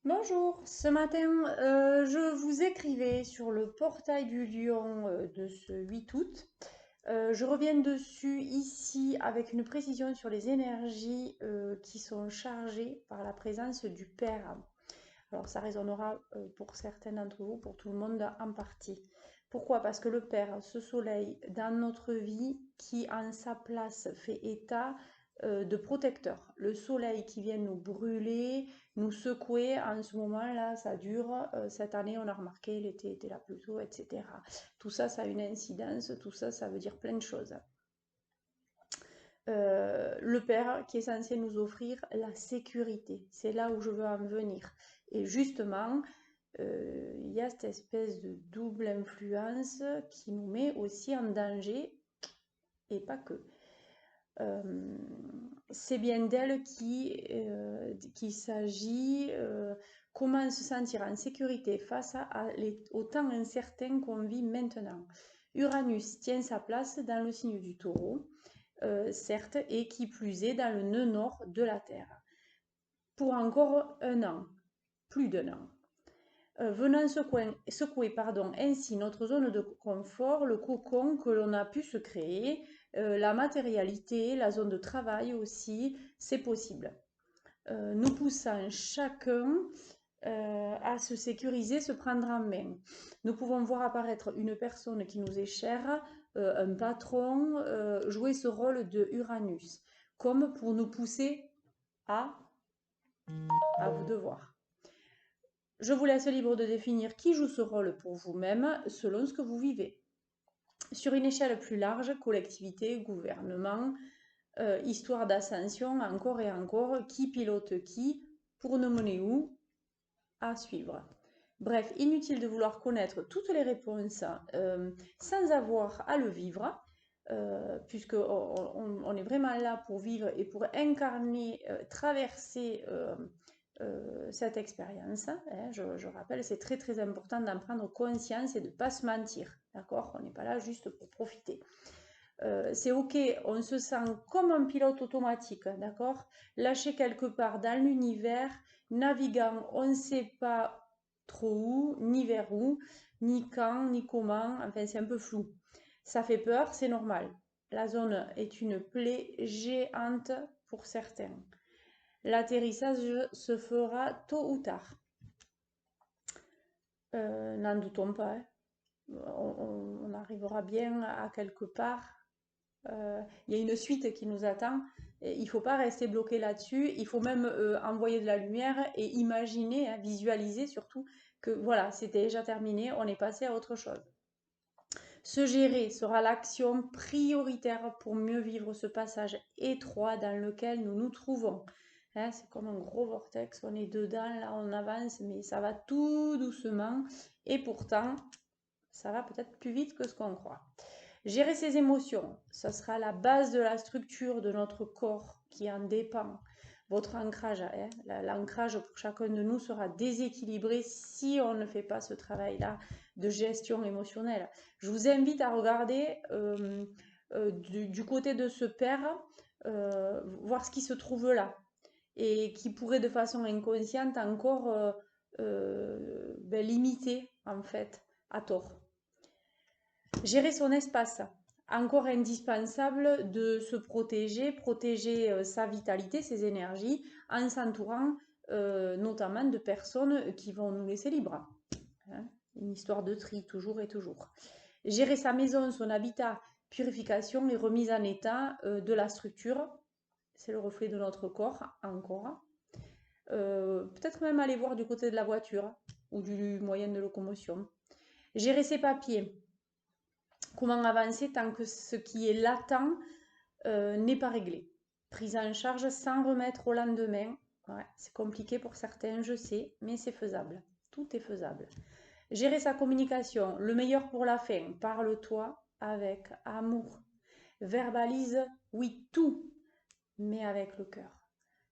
Bonjour, ce matin je vous écrivais sur le portail du Lion de ce 8 août. Je reviens dessus ici avec une précision sur les énergies qui sont chargées par la présence du Père. Alors ça résonnera pour certains d'entre vous, pour tout le monde en partie. Pourquoi? Parce que le Père, ce soleil dans notre vie qui en sa place fait état de protecteur. Le soleil qui vient nous brûler, nous secouer, en ce moment-là, ça dure. Cette année, on a remarqué, l'été était là plus tôt, etc. Tout ça, ça a une incidence, tout ça, ça veut dire plein de choses. Le Père qui est censé nous offrir la sécurité. C'est là où je veux en venir. Et justement, il y a cette espèce de double influence qui nous met aussi en danger, et pas que. Euh, c'est bien d'elle qu'il s'agit. Comment se sentir en sécurité face au temps incertain qu'on vit maintenant. Uranus tient sa place dans le signe du taureau, certes, et qui plus est dans le nœud nord de la Terre, pour encore un an, plus d'un an. Venant secouer ainsi notre zone de confort, le cocon que l'on a pu se créer, la matérialité, la zone de travail aussi, c'est possible. Nous poussant chacun à se sécuriser, se prendre en main. Nous pouvons voir apparaître une personne qui nous est chère, un patron, jouer ce rôle de Uranus, comme pour nous pousser à, à vous devoir. Je vous laisse libre de définir qui joue ce rôle pour vous-même selon ce que vous vivez. Sur une échelle plus large, collectivité, gouvernement, histoire d'ascension, encore et encore, qui pilote qui, pour nous mener où, à suivre. Bref, inutile de vouloir connaître toutes les réponses sans avoir à le vivre, puisqu'on est vraiment là pour vivre et pour incarner, traverser cette expérience. Hein. Je rappelle, c'est très très important d'en prendre conscience et de ne pas se mentir. D'accord? On n'est pas là juste pour profiter. C'est ok, on se sent comme un pilote automatique, d'accord? Lâché quelque part dans l'univers, naviguant, on ne sait pas trop où, ni vers où, ni quand, ni comment, enfin c'est un peu flou. Ça fait peur, c'est normal. La zone est une plaie géante pour certains. L'atterrissage se fera tôt ou tard. N'en doutons pas, hein. On arrivera bien à quelque part. Il y a une suite qui nous attend. Il ne faut pas rester bloqué là-dessus. Il faut même envoyer de la lumière et imaginer, hein, visualiser surtout que voilà, c'était déjà terminé, on est passé à autre chose. Se gérer sera l'action prioritaire pour mieux vivre ce passage étroit dans lequel nous nous trouvons. Hein, c'est comme un gros vortex, on est dedans, là on avance, mais ça va tout doucement. Et pourtant, ça va peut-être plus vite que ce qu'on croit. Gérer ses émotions, ça sera la base de la structure de notre corps qui en dépend. Votre ancrage, hein, l'ancrage pour chacun de nous sera déséquilibré si on ne fait pas ce travail-là de gestion émotionnelle. Je vous invite à regarder du côté de ce père, voir ce qui se trouve là et qui pourrait de façon inconsciente encore limiter en fait à tort. Gérer son espace. Encore indispensable de se protéger, protéger sa vitalité, ses énergies, en s'entourant notamment de personnes qui vont nous laisser libres. Hein, une histoire de tri, toujours et toujours. Gérer sa maison, son habitat, purification et remise en état de la structure. C'est le reflet de notre corps, encore. Peut-être même aller voir du côté de la voiture ou du moyen de locomotion. Gérer ses papiers. Comment avancer tant que ce qui est latent n'est pas réglé. Prise en charge sans remettre au lendemain. Ouais, c'est compliqué pour certains, je sais, mais c'est faisable. Tout est faisable. Gérer sa communication, le meilleur pour la fin. Parle-toi avec amour. Verbalise, oui, tout, mais avec le cœur.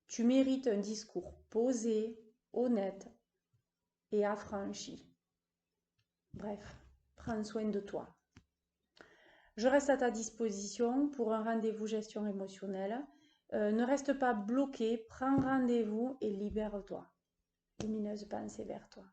Tu mérites un discours posé, honnête et affranchi. Bref, prends soin de toi. Je reste à ta disposition pour un rendez-vous gestion émotionnelle. Ne reste pas bloqué, prends rendez-vous et libère-toi. lumineuse pensée vers toi.